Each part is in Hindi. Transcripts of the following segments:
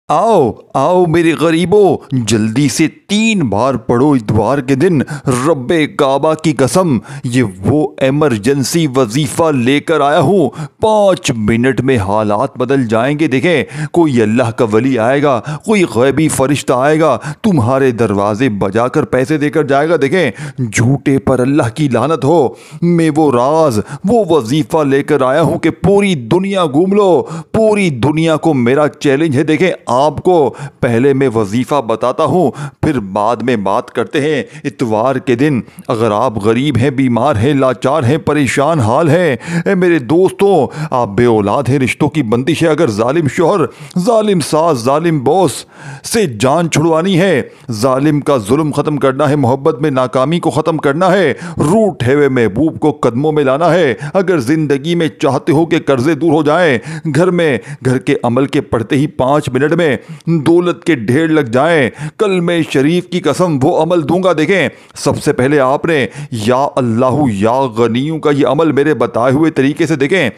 आओ आओ मेरे गरीबों, जल्दी से 3 बार पढ़ो इतवार के दिन रब्बे काबा की कसम। ये वो एमरजेंसी वजीफा लेकर आया हूँ, 5 मिनट में हालात बदल जाएंगे। देखें, कोई अल्लाह का वली आएगा, कोई गैबी फरिश्ता आएगा, तुम्हारे दरवाजे बजाकर पैसे देकर जाएगा। देखें, झूठे पर अल्लाह की लानत हो। मैं वो राज, वो वजीफा लेकर आया हूँ कि पूरी दुनिया घूम लो। पूरी दुनिया को मेरा चैलेंज है। देखें, आपको पहले मैं वजीफा बताता हूं, फिर बाद में बात करते हैं। इतवार के दिन अगर आप गरीब हैं, बीमार हैं, लाचार हैं, परेशान हाल हैं, मेरे दोस्तों, आप बे औलाद हैं, रिश्तों की बंदिश है, अगर जालिम शोहर, जालिम सास, जालिम बॉस से जान छुड़वानी है, जालिम का जुल्म खत्म करना है, मोहब्बत में नाकामी को खत्म करना है, रूठे हुए महबूब को कदमों में लाना है, अगर जिंदगी में चाहते हो कि कर्जे दूर हो जाएं, घर के अमल के पढ़ते ही 5 मिनट में दौलत के ढेर लग जाएं, कल मैं शरीफ की कसम वो अमल दूंगा। देखें, सबसे पहले आपने या अल्लाहु या गनियों का ये अमल मेरे बताए हुए तरीके से, देखें,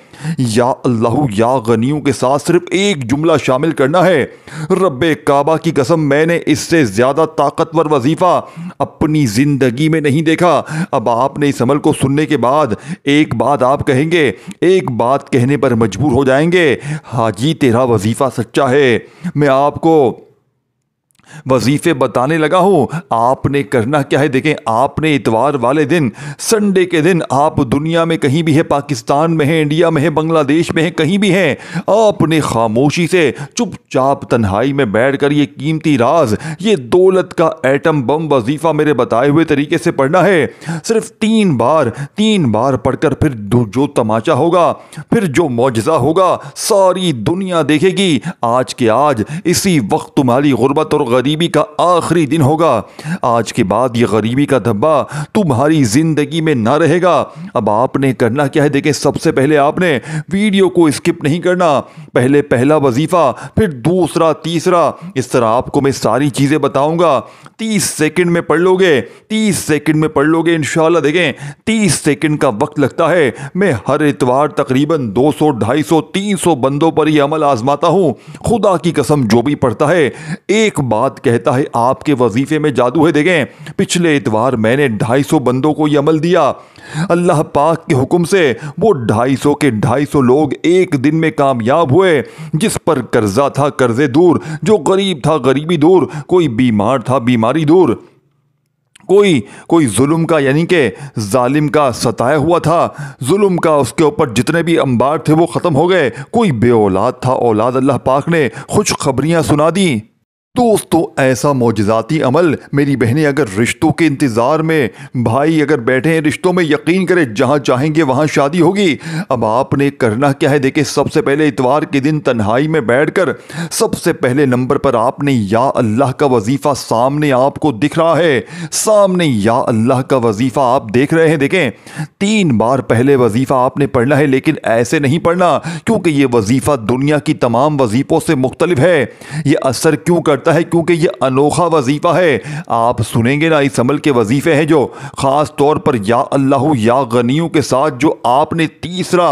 या अल्लाहु या गनियों के साथ सिर्फ एक जुमला शामिल करना है। रब्बे काबा की कसम, मैंने इससे ज्यादा ताकतवर वजीफा अपनी जिंदगी में नहीं देखा। अब आपने इस अमल को सुनने के बाद एक बात आप कहेंगे, एक बात कहने पर मजबूर हो जाएंगे, हाजी तेरा वजीफा सच्चा है। मैं आपको वजीफे बताने लगा हूं, आपने करना क्या है। देखें, आपने इतवार वाले दिन, संडे के दिन, आप दुनिया में कहीं भी है, पाकिस्तान में है, इंडिया में है, बांग्लादेश में है, कहीं भी है, आपने खामोशी से चुपचाप तन्हाई में बैठकर ये कीमती राज, ये दौलत का एटम बम वजीफा मेरे बताए हुए तरीके से पढ़ना है। सिर्फ 3 बार पढ़कर फिर जो तमाचा होगा, फिर जो मौजज़ा होगा, सारी दुनिया देखेगी। आज के आज इसी वक्त तुम्हारी गुर्बत और गरीबी का आखिरी दिन होगा। आज के बाद ये गरीबी का धब्बा तुम्हारी जिंदगी में ना रहेगा। अब आपने करना क्या है। देखें, सबसे पहले आपने वीडियो को स्किप नहीं करना। पहले पहला वजीफा, फिर दूसरा, तीसरा, इस तरह आपको मैं सारी चीजें बताऊंगा। 30 सेकंड में पढ़ लोगे, 30 सेकंड में पढ़ लोगे इंशाल्लाह। देखें, 30 सेकंड का वक्त लगता है। मैं हर इतवार तकरीबन 200, 250, 300 बंदों पर यह अमल आजमाता हूं। खुदा की कसम, जो भी पढ़ता है एक बात कहता है, आपके वजीफे में जादू है। देखें, पिछले इतवार मैंने 250 बंदों को यह अमल दिया। अल्लाह पाक के हुक्म से वो 250 के 250 लोग एक दिन में कामयाब हुए। जिस पर कर्जा था, कर्जे दूर, जो गरीब था, गरीबी दूर, कोई बीमार था, बीमारी दूर, कोई जुल्म का, यानी कि जालिम का सताया हुआ था, जुल्म का उसके ऊपर जितने भी अंबार थे वो ख़त्म हो गए। कोई बे औलाद था, औलाद अल्लाह पाक ने खुशखबरियाँ सुना दी। दोस्तों, ऐसा मौजज़ाती अमल, मेरी बहनें अगर रिश्तों के इंतज़ार में, भाई अगर बैठे हैं रिश्तों में, यकीन करें जहाँ चाहेंगे वहाँ शादी होगी। अब आपने करना क्या है। देखिए, सबसे पहले इतवार के दिन तन्हाई में बैठकर सबसे पहले नंबर पर आपने या अल्लाह का वजीफ़ा सामने आपको दिख रहा है, सामने या अल्लाह का वजीफ़ा आप देख रहे हैं। देखें, 3 बार पहले वजीफ़ा आपने पढ़ना है, लेकिन ऐसे नहीं पढ़ना, क्योंकि ये वजीफ़ा दुनिया की तमाम वजीफ़ों से मुख्तलिफ है। ये असर क्यों करता है, क्योंकि ये अनोखा वजीफा है। आप सुनेंगे ना, इस अमल के वजीफे हैं जो खास तौर पर या अल्लाहु या गनियों के साथ, जो आपने तीसरा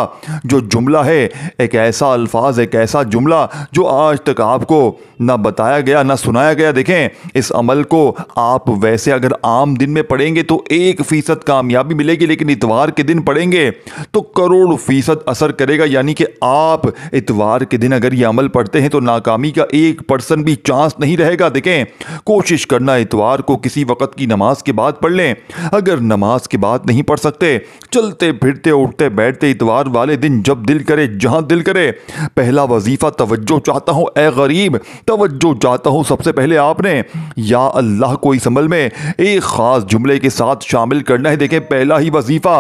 जो जुमला है, एक ऐसा अल्फाज, एक ऐसा जुमला जो आज तक आपको ना बताया गया, ना सुनाया गया। देखें, इस अमल को आप वैसे अगर आम दिन में पढ़ेंगे तो 1% कामयाबी मिलेगी, लेकिन इतवार के दिन पढ़ेंगे तो करोड़ फीसद असर करेगा। यानी कि आप इतवार के दिन अगर ये अमल पढ़ते हैं तो नाकामी का 1% भी चांस नहीं रहेगा। देखें, कोशिश करना इतवार को किसी वक्त की नमाज के बाद पढ़ लें। अगर नमाज के बाद नहीं पढ़ सकते, चलते फिरते उठते बैठते इतवार वाले दिन जब दिल करे, जहां दिल करे, पहला वजीफा तवज्जो चाहता हूं, ए गरीब तवज्जो चाहता हूं। सबसे पहले आपने या अल्लाह को इस अमल में एक खास जुमले के साथ शामिल करना है। देखें, पहला ही वजीफा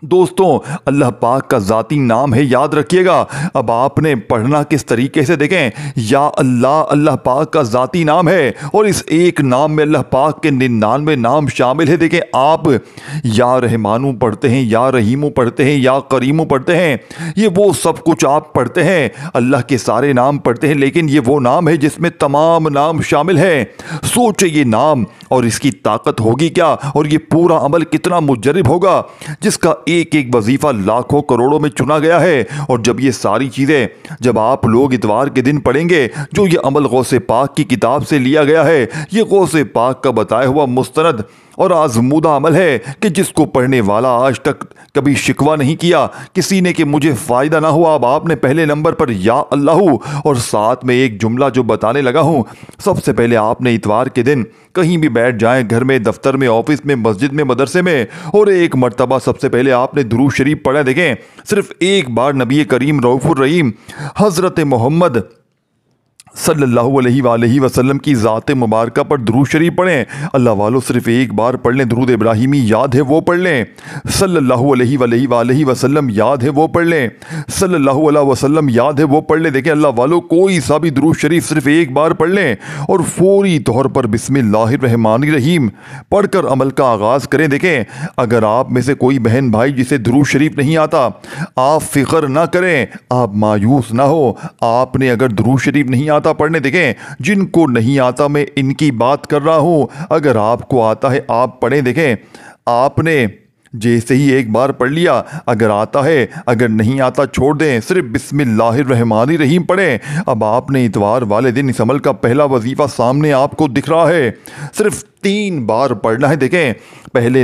दोस्तों अल्लाह पाक का ज़ाती नाम है, याद रखिएगा। अब आपने पढ़ना किस तरीके से। देखें, या अल्लाह अल्लाह पाक का ज़ाती नाम है, और इस एक नाम में अल्लाह पाक के 99 नाम शामिल है। देखें, आप या रहमानू पढ़ते हैं, या रहीमू पढ़ते हैं, या करीमू पढ़ते हैं, ये वो सब कुछ आप पढ़ते हैं, अल्लाह के सारे नाम पढ़ते हैं, लेकिन ये वो नाम है जिसमें तमाम नाम शामिल हैं। सोचे ये नाम और इसकी ताकत होगी क्या, और ये पूरा अमल कितना मुजर्रिब होगा, जिसका एक एक वजीफा लाखों करोड़ों में चुना गया है। और जब ये सारी चीज़ें जब आप लोग इतवार के दिन पढ़ेंगे, जो ये अमल गौसे पाक की किताब से लिया गया है, ये गौसे पाक का बताया हुआ मुस्तनद और आजमूदा अमल है कि जिसको पढ़ने वाला आज तक कभी शिकवा नहीं किया किसी ने कि मुझे फ़ायदा ना हुआ। अब आपने पहले नंबर पर या अल्लाहू और साथ में एक जुमला जो बताने लगा हूँ। सबसे पहले आपने इतवार के दिन कहीं भी बैठ जाएं, घर में, दफ्तर में, ऑफिस में, मस्जिद में, मदरसे में, और एक मर्तबा सबसे पहले आपने दुरूद शरीफ पढ़ा। देखें, सिर्फ एक बार नबी करीम रऊफ़ुर रहीम हज़रत मोहम्मद सल्लल्लाहु अलैहि वसल्लम की ज़ात मुबारका पर दुरूद शरीफ पढ़ें। अल्लाह वालों, सिर्फ एक बार पढ़ लें। दुरूद इब्राहिमी याद है वो पढ़ लें। सल्लल्लाहु अलैहि वसल्लम याद है वो पढ़ लें। सल्लल्लाहु अलैहि वसल्लम याद है वो पढ़ लें। देखें अल्लाह वालों, कोई सा भी दुरूद शरीफ सिर्फ एक बार पढ़ लें और फौरी तौर पर बिस्मिल्लाहिर्रहमानिर्रहीम पढ़कर अमल का आगाज़ करें। देखें, अगर आप में से कोई बहन भाई जिसे दुरूद शरीफ नहीं आता, आप फ़िक्र ना करें, आप मायूस ना हो। आपने अगर दुरूद शरीफ नहीं आता पढ़ने, देखें जिनको नहीं आता मैं इनकी बात कर रहा हूं, अगर आपको आता है आप पढ़ें। देखें, आपने जैसे ही एक बार पढ़ लिया, अगर आता है, अगर नहीं आता छोड़ दें, सिर्फ बिस्मिल्लाहिर्रहमानिर्रहीम पढ़ें। अब आपने इतवार वाले दिन इस अमल का पहला वजीफा सामने आपको दिख रहा है, सिर्फ 3 बार पढ़ना है। देखें, पहले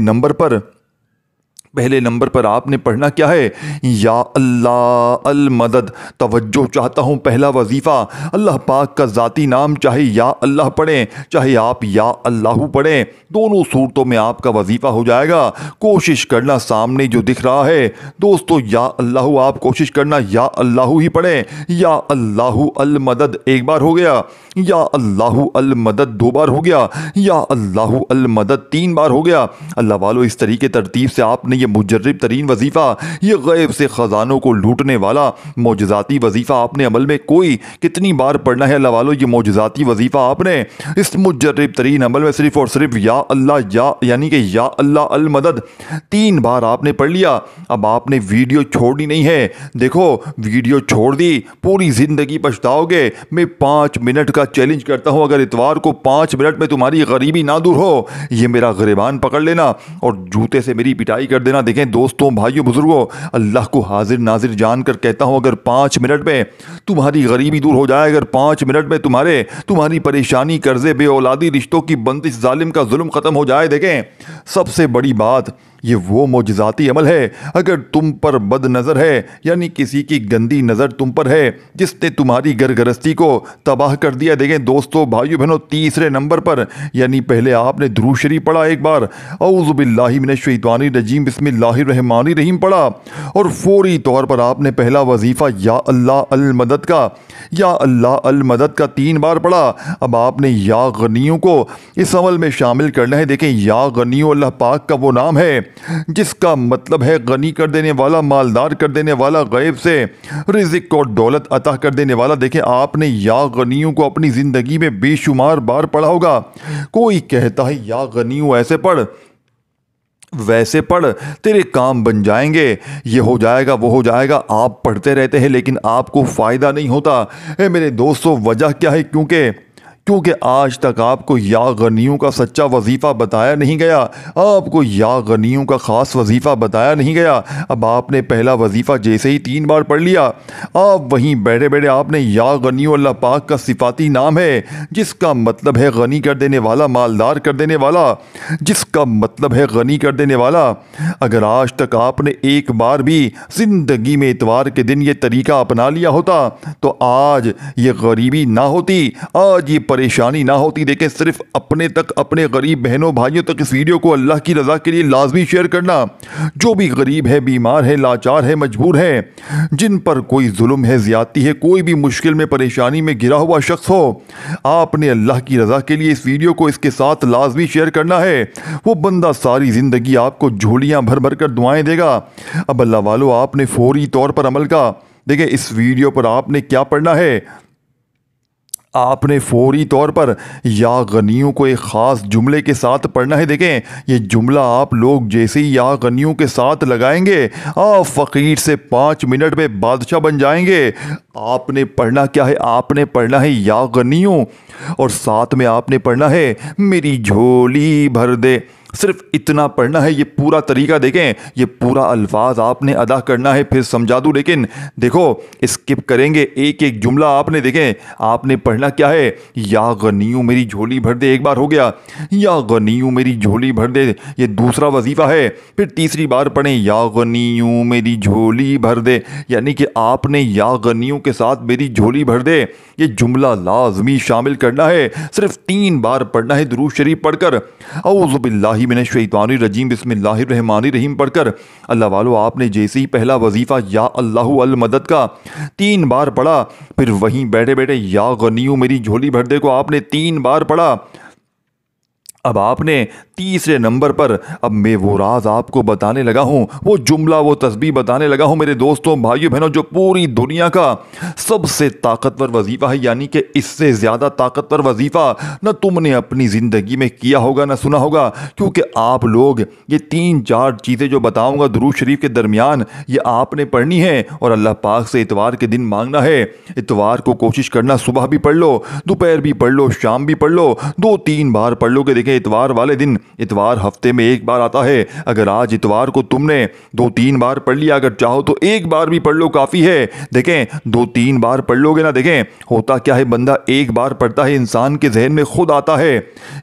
नंबर पर आपने पढ़ना क्या है, या अल्लाह अल मदद। तवज्जो चाहता हूँ, पहला वजीफ़ा अल्लाह पाक का ज़ाती नाम, चाहे या अल्लाह पढ़ें चाहे आप या अल्लाहू पढ़ें, दोनों सूरतों में आपका वजीफ़ा हो जाएगा। कोशिश करना सामने जो दिख रहा है दोस्तों, या अल्लाहू, आप कोशिश करना या अल्लाहू ही पढ़ें। या अल्लाहू अल मदद एक बार हो गया, या अल्लाहू अल मदद 2 बार हो गया, या अल्लाहू अल मदद 3 बार हो गया। अल्लाह वालों, इस तरीके तरतीब से आपने ये मुजर्रिब तरीन वजीफ़ा, ये गैब से ख़जानों को लूटने वाला मोजज़ाती वजीफ़ा आपने अमल में कोई कितनी बार पढ़ना है। अल्लाह वालों, ये मोजज़ाती वजीफ़ा आपने इस मुजर्रिब तरीन अमल में सिर्फ और सिर्फ या अल्लाह, या यानी कि या अल्लाह अल मदद 3 बार आपने पढ़ लिया। अब आपने वीडियो छोड़नी नहीं है। देखो, वीडियो छोड़ दी पूरी ज़िंदगी पछताओगे। मैं 5 मिनट का चैलेंज करता हूँ, अगर इतवार को 5 मिनट में तुम्हारी गरीबी ना दूर हो, ये मेरा गिरबान पकड़ लेना और जूते से मेरी पिटाई कर देना। देखें दोस्तों, भाइयों, बुजुर्गों, अल्लाह को हाजिर नाजिर जानकर कहता हूं, अगर 5 मिनट में तुम्हारी गरीबी दूर हो जाए, अगर 5 मिनट में तुम्हारी परेशानी, कर्जे, बे औलादी, रिश्तों की बंदिश, जालिम का जुल्म खत्म हो जाए। देखें, सबसे बड़ी बात, ये वो मोजज़ाती अमल है। अगर तुम पर बद नज़र है, यानी किसी की गंदी नज़र तुम पर है जिसने तुम्हारी घरगृहस्ती को तबाह कर दिया। देखें दोस्तों, भाइयों बहनों, तीसरे नंबर पर, यानी पहले आपने दुरूद शरीफ पढ़ा एक बार, औज़ु बिल्लाहि मिनश शैतानिर रजीम बिस्मिल्लाहिर्रहमानिर्रहीम पढ़ा, और फौरी तौर पर आपने पहला वजीफ़ा या अल्लाह अल मदद का 3 बार पढ़ा। अब आपने या गनियों को इस अमल में शामिल करना है। देखें, या गनियों अल्लाह पाक का वो नाम है जिसका मतलब है गनी कर देने वाला, मालदार कर देने वाला, गैब से रिज़्क़ और दौलत अता कर देने वाला। देखें, आपने या गनियों को अपनी ज़िंदगी में बेशुमार बार पढ़ा होगा। कोई कहता है या गनियों ऐसे पढ़, वैसे पढ़, तेरे काम बन जाएंगे, ये हो जाएगा, वो हो जाएगा। आप पढ़ते रहते हैं लेकिन आपको फ़ायदा नहीं होता। मेरे दोस्तों, वजह क्या है? क्योंकि आज तक आपको या गनियों का सच्चा वजीफ़ा बताया नहीं गया, आपको या गनियों का ख़ास वजीफ़ा बताया नहीं गया। अब आपने पहला वजीफ़ा जैसे ही 3 बार पढ़ लिया, आप वहीं बैठे बैठे आपने या गनियों अल्लाह पाक का सिफाती नाम है जिसका मतलब है गनी कर देने वाला, मालदार कर देने वाला, जिसका मतलब है गनी कर देने वाला। अगर आज तक आपने एक बार भी ज़िंदगी में इतवार के दिन ये तरीका अपना लिया होता तो आज ये गरीबी ना होती, आज ये परेशानी ना होती। देखें, सिर्फ अपने तक, अपने गरीब बहनों भाइयों तक इस वीडियो को अल्लाह की रज़ा के लिए लाजमी शेयर करना। जो भी गरीब है, बीमार है, लाचार है, मजबूर है, जिन पर कोई जुल्म है, ज़्यादती है, कोई भी मुश्किल में, परेशानी में गिरा हुआ शख्स हो, आपने अल्लाह की रज़ा के लिए इस वीडियो को इसके साथ लाजमी शेयर करना है। वो बंदा सारी ज़िंदगी आपको झोलियाँ भर भर कर दुआएँ देगा। अब अल्लाह वालों, आपने फौरी तौर पर अमल का, देखें इस वीडियो पर आपने क्या पढ़ना है, आपने फौरी तौर पर या गनियों को एक ख़ास जुमले के साथ पढ़ना है। देखें, ये जुमला आप लोग जैसे ही या गनियों के साथ लगाएंगे, आप फ़कीर से 5 मिनट में बादशाह बन जाएंगे। आपने पढ़ना क्या है? आपने पढ़ना है या गनियों, और साथ में आपने पढ़ना है मेरी झोली भर दे। सिर्फ इतना पढ़ना है। ये पूरा तरीका देखें, ये पूरा अल्फाज आपने अदा करना है। फिर समझा दूँ, लेकिन देखो स्किप करेंगे एक एक जुमला। आपने देखें, आपने पढ़ना क्या है, या गनियू मेरी झोली भर दे, एक बार हो गया, या गनियू मेरी झोली भर दे, ये दूसरा वजीफ़ा है। फिर तीसरी बार पढ़ें, या गनियू मेरी झोली भर दे, यानी कि आपने या गनियू के साथ मेरी झोली भर दे ये जुमला लाजमी शामिल करना है। सिर्फ 3 बार पढ़ना है दुरूद शरीफ पढ़कर, औज़ु बिल्लाहि मिनश शैतानिर रजीम बिस्मिल्लाहिर रहमानिर रहीम पढ़कर। अल्लाह वालों, आपने जैसे ही पहला वजीफ़ा या अल्लाहु अल मदद का 3 बार पढ़ा, फिर वहीं बैठे बैठे या गनियू मेरी झोली भर दे को आपने 3 बार पढ़ा। अब आपने तीसरे नंबर पर, अब मैं वो राज आपको बताने लगा हूँ, वो जुमला, वो तस्बीह बताने लगा हूँ मेरे दोस्तों भाइयों बहनों, जो पूरी दुनिया का सबसे ताकतवर वजीफ़ा है। यानी कि इससे ज़्यादा ताकतवर वजीफ़ा न तुमने अपनी ज़िंदगी में किया होगा, न सुना होगा। क्योंकि आप लोग ये 3-4 चीज़ें जो बताऊँगा दुरूद शरीफ के दरमियान, ये आपने पढ़नी है और अल्लाह पाक से इतवार के दिन मांगना है। इतवार को कोशिश करना, सुबह भी पढ़ लो, दोपहर भी पढ़ लो, शाम भी पढ़ लो, 2-3 बार पढ़ लो। कि देखें इतवार वाले दिन, इतवार हफ्ते में 1 बार आता है, अगर आज इतवार को तुमने 2-3 बार पढ़ लिया, अगर चाहो तो 1 बार भी पढ़ लो, काफ़ी है। देखें 2-3 बार पढ़ लोगे ना, देखें होता क्या है, बंदा 1 बार पढ़ता है, इंसान के जहन में खुद आता है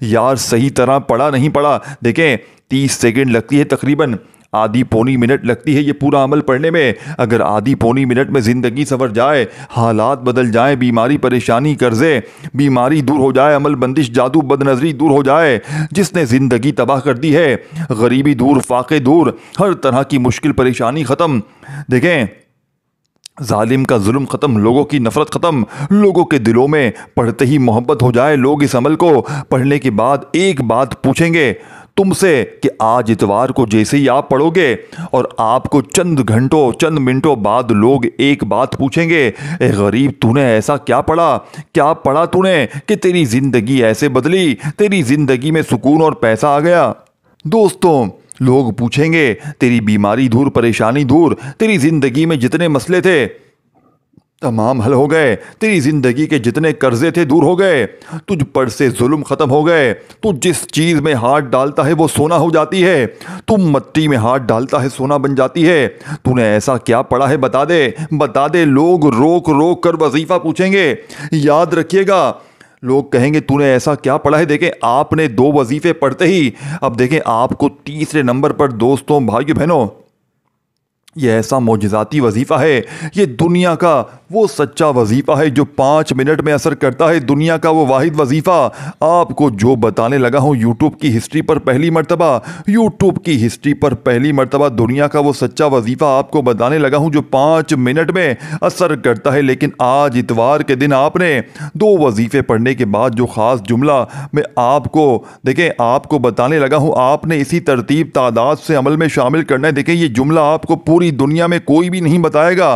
यार सही तरह पढ़ा नहीं पढ़ा। देखें 30 सेकंड लगती है, तकरीबन आधी पौनी मिनट लगती है ये पूरा अमल पढ़ने में। अगर आधी पौनी मिनट में ज़िंदगी संवर जाए, हालात बदल जाए, बीमारी परेशानी कर्जे बीमारी दूर हो जाए, अमल बंदिश जादू बदनजरी दूर हो जाए, जिसने ज़िंदगी तबाह कर दी है, गरीबी दूर, फाके दूर, हर तरह की मुश्किल परेशानी ख़त्म। देखें जालिम का जुल्म ख़त्म, लोगों की नफ़रत ख़त्म, लोगों के दिलों में पढ़ते ही मोहब्बत हो जाए। लोग इस अमल को पढ़ने के बाद एक बात पूछेंगे तुमसे कि आज इतवार को जैसे ही आप पढ़ोगे और आपको चंद घंटों चंद मिनटों बाद लोग एक बात पूछेंगे, ए गरीब तूने ऐसा क्या पढ़ा, क्या पढ़ा तूने कि तेरी ज़िंदगी ऐसे बदली, तेरी ज़िंदगी में सुकून और पैसा आ गया। दोस्तों लोग पूछेंगे तेरी बीमारी दूर, परेशानी दूर, तेरी ज़िंदगी में जितने मसले थे तमाम हल हो गए, तेरी ज़िंदगी के जितने कर्जे थे दूर हो गए, तुझ पर से जुल्म ख़त्म हो गए, तू जिस चीज़ में हाथ डालता है वो सोना हो जाती है, तुम मट्टी में हाथ डालता है सोना बन जाती है। तूने ऐसा क्या पढ़ा है बता दे, बता दे। लोग रोक रोक कर वजीफ़ा पूछेंगे। याद रखिएगा, लोग कहेंगे तूने ऐसा क्या पढ़ा है। देखें आपने 2 वजीफ़े पढ़ते ही, अब देखें आपको तीसरे नंबर पर दोस्तों भाइयों बहनों, ये ऐसा मोजज़ाती वजीफ़ा है, ये दुनिया का वो सच्चा वजीफ़ा है जो 5 मिनट में असर करता है। दुनिया का वो वाहिद वजीफ़ा आपको जो बताने लगा हूँ, यूट्यूब की हिस्ट्री पर पहली मर्तबा, यूट्यूब की हिस्ट्री पर पहली मर्तबा दुनिया का वो सच्चा वजीफ़ा आपको बताने लगा हूँ जो 5 मिनट में असर करता है। लेकिन आज इतवार के दिन आपने 2 वजीफ़े पढ़ने के बाद जो ख़ास जुमला मैं आपको देखें आपको बताने लगा हूँ, आपने इसी तरतीब तादाद से अमल में शामिल करना है। देखें ये जुमला आपको पूरी दुनिया में कोई भी नहीं बताएगा।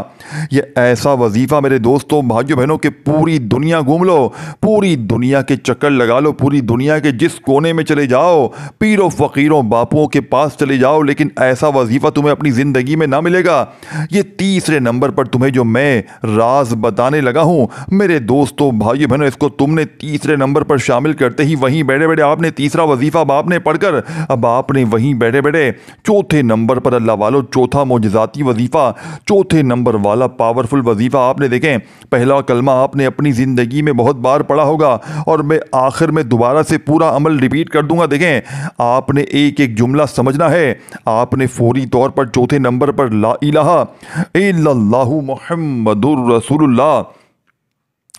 ये ऐसा वजीफ़ा मेरे दोस्तों भाइयों बहनों के पूरी दुनिया घूम लो, पूरी दुनिया के चक्कर लगा लो, पूरी दुनिया के जिस कोने में चले जाओ, पीरों फ़कीरों बापुओं के पास चले जाओ, लेकिन ऐसा वजीफ़ा तुम्हें अपनी ज़िंदगी में ना मिलेगा। ये तीसरे नंबर पर तुम्हें जो मैं राज बताने लगा हूँ मेरे दोस्तों भाइयों बहनों, इसको तुमने तीसरे नंबर पर शामिल करते ही वहीं बैठे बैठे आपने तीसरा वजीफ़ा अब आपने पढ़कर अब आपने वहीं बैठे बैठे चौथे नंबर पर अल्लाह वालों, चौथा मोजज़ाती वजीफ़ा, चौथे नंबर वाला पावरफुल वजीफ़ा आपने देखें पहला कलमा आपने अपनी ज़िंदगी में बहुत बार पढ़ा होगा और मैं आखिर में दोबारा से पूरा अमल रिपीट कर दूंगा। देखें आपने एक एक जुमला समझना है। आपने फौरी तौर पर चौथे नंबर पर ला इलाहा इल्लल्लाहु मुहम्मदुर रसूलुल्लाह,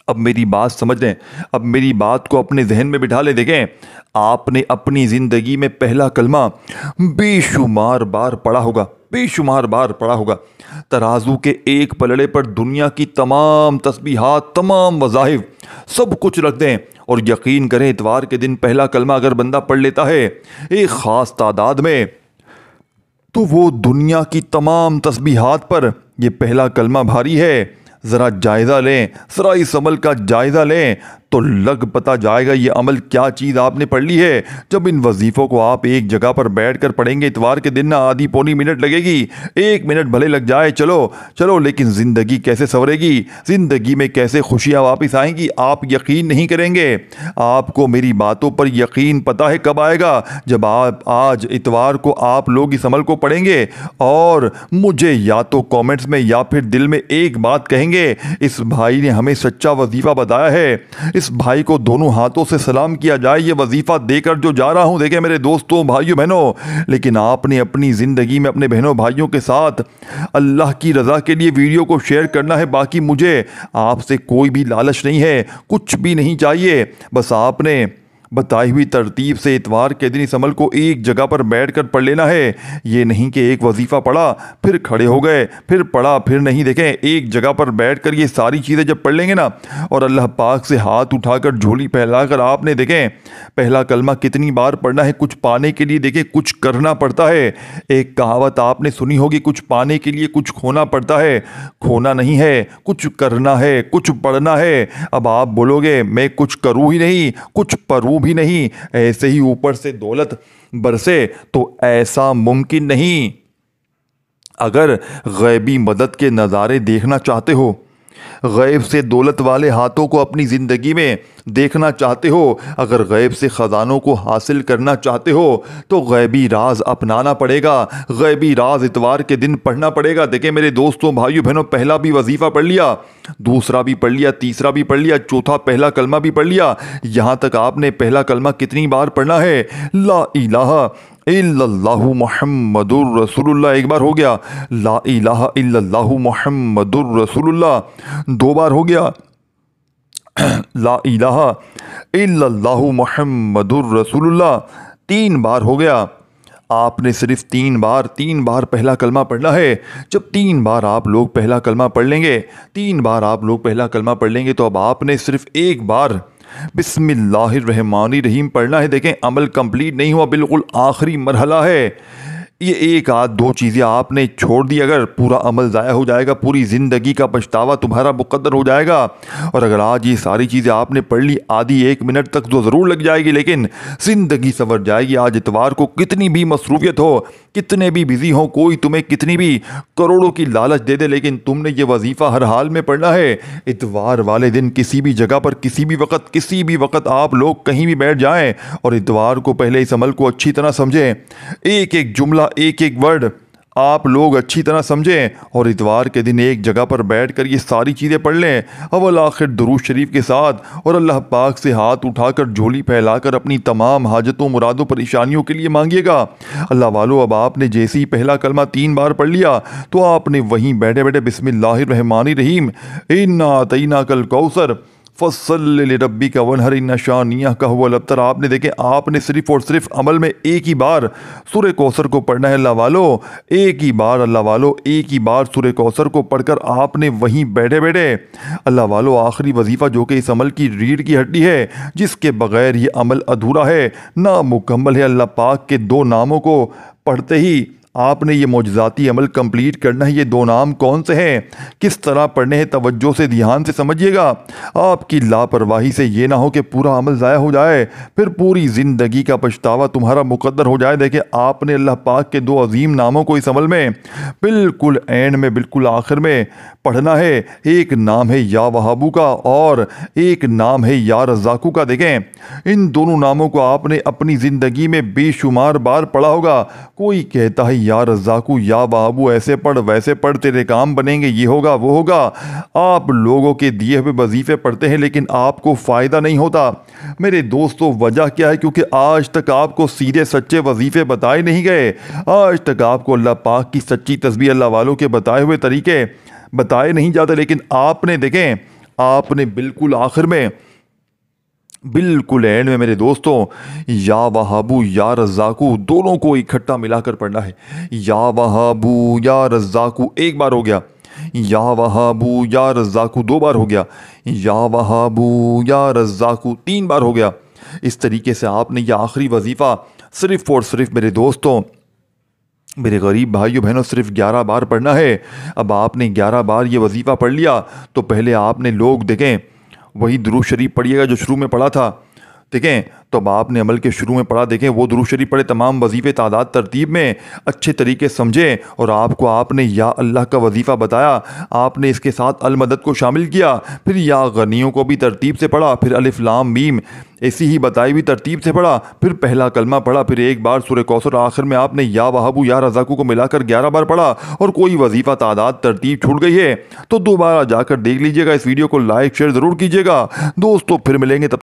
अब मेरी बात समझ लें, अब मेरी बात को अपने जहन में बिठा लें। देखें आपने अपनी ज़िंदगी में पहला कलमा बेशुमार बार पढ़ा होगा, बेशुमार बार पढ़ा होगा। तराजू के एक पलड़े पर दुनिया की तमाम तस्बीहात, तमाम वज़ाहिफ सब कुछ रख दें और यकीन करें इतवार के दिन पहला कलमा अगर बंदा पढ़ लेता है एक ख़ास तादाद में, तो वो दुनिया की तमाम तस्बीहात पर ये पहला कलमा भारी है। ज़रा जायज़ा लें, ज़रा इस अमल का जायज़ा लें तो लग पता जाएगा ये अमल क्या चीज़ आपने पढ़ ली है। जब इन वजीफ़ों को आप एक जगह पर बैठ कर पढ़ेंगे इतवार के दिन ना आधी पौनी मिनट लगेगी, 1 मिनट भले लग जाए, चलो चलो, लेकिन ज़िंदगी कैसे संवरेगी, ज़िंदगी में कैसे खुशियाँ वापस आएंगी आप यकीन नहीं करेंगे। आपको मेरी बातों पर यकीन पता है कब आएगा, जब आप आज इतवार को आप लोग इस अमल को पढ़ेंगे और मुझे या तो कमेंट्स में या फिर दिल में एक बात कहेंगे, इस भाई ने हमें सच्चा वजीफा बताया है, इस भाई को दोनों हाथों से सलाम किया जाए ये वजीफा देकर जो जा रहा हूं। देखें मेरे दोस्तों, भाइयों, बहनों, लेकिन आपने अपनी ज़िंदगी में अपने बहनों भाइयों के साथ अल्लाह की रज़ा के लिए वीडियो को शेयर करना है। बाकी मुझे आपसे कोई भी लालच नहीं है, कुछ भी नहीं चाहिए, बस आपने बताई हुई तरतीब से इतवार के दिन इस अमल को एक जगह पर बैठकर पढ़ लेना है। ये नहीं कि एक वजीफ़ा पढ़ा फिर खड़े हो गए, फिर पढ़ा फिर नहीं। देखें, एक जगह पर बैठकर ये सारी चीज़ें जब पढ़ लेंगे ना, और अल्लाह पाक से हाथ उठाकर झोली फैलाकर आपने देखें पहला कलमा कितनी बार पढ़ना है कुछ पाने के लिए। देखें, कुछ करना पड़ता है। एक कहावत आपने सुनी होगी, कुछ पाने के लिए कुछ खोना पड़ता है। खोना नहीं है, कुछ करना है, कुछ पढ़ना है। अब आप बोलोगे मैं कुछ करूँ ही नहीं, कुछ पढ़ूँ भी नहीं, ऐसे ही ऊपर से दौलत बरसे, तो ऐसा मुमकिन नहीं। अगर गैबी मदद के नज़ारे देखना चाहते हो, गैब से दौलत वाले हाथों को अपनी ज़िंदगी में देखना चाहते हो, अगर गैब से ख़जानों को हासिल करना चाहते हो, तो गैबी राज अपनाना पड़ेगा, गैबी राज इतवार के दिन पढ़ना पड़ेगा। देखें मेरे दोस्तों, भाइयों, बहनों, पहला भी वजीफ़ा पढ़ लिया, दूसरा भी पढ़ लिया, तीसरा भी पढ़ लिया, चौथा पहला कलमा भी पढ़ लिया। यहाँ तक आपने पहला कलमा कितनी बार पढ़ना है? ला इलाहा इल्लल्लाहु मुहम्मदुर रसूलुल्लाह एक बार हो गया, ला इलाहा इल्लल्लाहु मुहम्मदुर रसूलुल्लाह 2 बार हो गया, ला इलाहा इल्लल्लाहु मुहम्मदुर रसूलुल्लाह 3 बार हो गया। आपने सिर्फ 3 बार पहला कलमा पढ़ना है। जब 3 बार आप लोग पहला कलमा पढ़ लेंगे, 3 बार आप लोग पहला कलमा पढ़ लेंगे, तो अब आपने सिर्फ 1 बार बिस्मिल्लाहिर्रहमानिर्रहीम पढ़ना है। देखें, अमल कंप्लीट नहीं हुआ, बिल्कुल आखिरी मरहला है। ये 1 आध 2 चीज़ें आपने छोड़ दी, अगर पूरा अमल ज़ाया हो जाएगा, पूरी ज़िंदगी का पछतावा तुम्हारा मुकद्दर हो जाएगा। और अगर आज ये सारी चीज़ें आपने पढ़ ली, आधी 1 मिनट तक तो ज़रूर लग जाएगी, लेकिन ज़िंदगी संवर जाएगी। आज इतवार को कितनी भी मसरूफियत हो, कितने भी बिजी हो, कोई तुम्हें कितनी भी करोड़ों की लालच दे दे, लेकिन तुमने ये वजीफ़ा हर हाल में पढ़ना है। इतवार वाले दिन किसी भी जगह पर किसी भी वक्त आप लोग कहीं भी बैठ जाएं और इतवार को पहले इस अमल को अच्छी तरह समझें, एक एक जुमला, एक एक वर्ड आप लोग अच्छी तरह समझें, और इतवार के दिन एक जगह पर बैठकर ये सारी चीज़ें पढ़ लें अव्वल आखिर दुरूद शरीफ के साथ, और अल्लाह पाक से हाथ उठाकर झोली फैलाकर अपनी तमाम हाजतों, मुरादों, परेशानियों के लिए मांगिएगा। अल्लाह वालों, अब आपने जैसे ही पहला कलमा 3 बार पढ़ लिया, तो आपने वहीं बैठे बैठे बिस्मिल्लाहिर्रहमानिर्रहीम इन्ना अतैना कल कौसर फस्सल्लि लिरब्बिका वनहर इन्ना शानियका हुवल अब्तर। आपने देखे, आपने सिर्फ और सिर्फ अमल में एक ही बार सूरह कौसर को पढ़ना है। अल्लाह वालों, एक ही बार, अल्लाह वालों, एक ही बार सूरह कौसर को पढ़कर आपने वहीं बैठे बैठे अल्लाह वालों आखिरी वजीफ़ा, जो कि इस अमल की रीढ़ की हड्डी है, जिसके बगैर ये अमल अधूरा है, नामुकम्मल है, अल्लाह पाक के 2 नामों को पढ़ते ही आपने ये मौजज़ाती अमल कंप्लीट करना है। ये 2 नाम कौन से हैं, किस तरह पढ़ने हैं, तवज्जो से ध्यान से समझिएगा। आपकी लापरवाही से ये ना हो कि पूरा अमल ज़ाया हो जाए, फिर पूरी ज़िंदगी का पछतावा तुम्हारा मुकद्दर हो जाए। देखिए, आपने अल्लाह पाक के 2 अजीम नामों को इस अमल में बिल्कुल एंड में, बिल्कुल आखिर में पढ़ना है। एक नाम है या वहाबू का और एक नाम है या रज़ाकू का। देखें, इन दोनों नामों को आपने अपनी ज़िंदगी में बेशुमार बार पढ़ा होगा। कोई कहता है या रज़ाकू या वहाबू, ऐसे पढ़ वैसे पढ़, तेरे काम बनेंगे, ये होगा वो होगा। आप लोगों के दिए हुए वजीफ़े पढ़ते हैं, लेकिन आपको फ़ायदा नहीं होता। मेरे दोस्तों, वजह क्या है? क्योंकि आज तक आपको सीधे सच्चे वजीफ़े बताए नहीं गए। आज तक आपको अल्लाह पाक की सच्ची तस्बीह, अल्लाह वालों के बताए हुए तरीके बताए नहीं जाते। लेकिन आपने देखें, आपने बिल्कुल आखिर में, बिल्कुल एंड में मेरे दोस्तों, या वहाबू या रज़ाकू दोनों को इकट्ठा मिलाकर पढ़ना है। या वहाबू या रज़ाकू 1 बार हो गया, या वहाबू या रज़ाकू 2 बार हो गया, या वहाबू या रज़ाकू 3 बार हो गया। इस तरीके से आपने यह आखिरी वजीफ़ा सिर्फ़ और सिर्फ मेरे दोस्तों, मेरे गरीब भाइयों बहनों, सिर्फ 11 बार पढ़ना है। अब आपने 11 बार ये वजीफ़ा पढ़ लिया, तो पहले आपने लोग देखें वही दुरूद शरीफ पढ़िएगा जो शुरू में पढ़ा था। देखें, तो अब आपने अमल के शुरू में पढ़ा, देखें वो दुरूद शरीफ पढ़े, तमाम वजीफ़े तादाद तरतीब में अच्छे तरीके समझे, और आपको आपने या अल्लाह का वजीफ़ा बताया, आपने इसके साथ अल मदद को शामिल किया, फिर या गनियों को भी तरतीब से पढ़ा, फिर अलिफ लाम मीम ऐसी ही बताई हुई तरतीब से पढ़ा, फिर पहला कलमा पढ़ा, फिर एक बार सूरह कौसर, आखिर में आपने या वहाबू या रज़ाकू को मिलाकर 11 बार पढ़ा, और कोई वजीफ़ा तादाद तरतीब छूट गई है तो दोबारा जाकर देख लीजिएगा। इस वीडियो को लाइक शेयर ज़रूर कीजिएगा दोस्तों, फिर मिलेंगे तब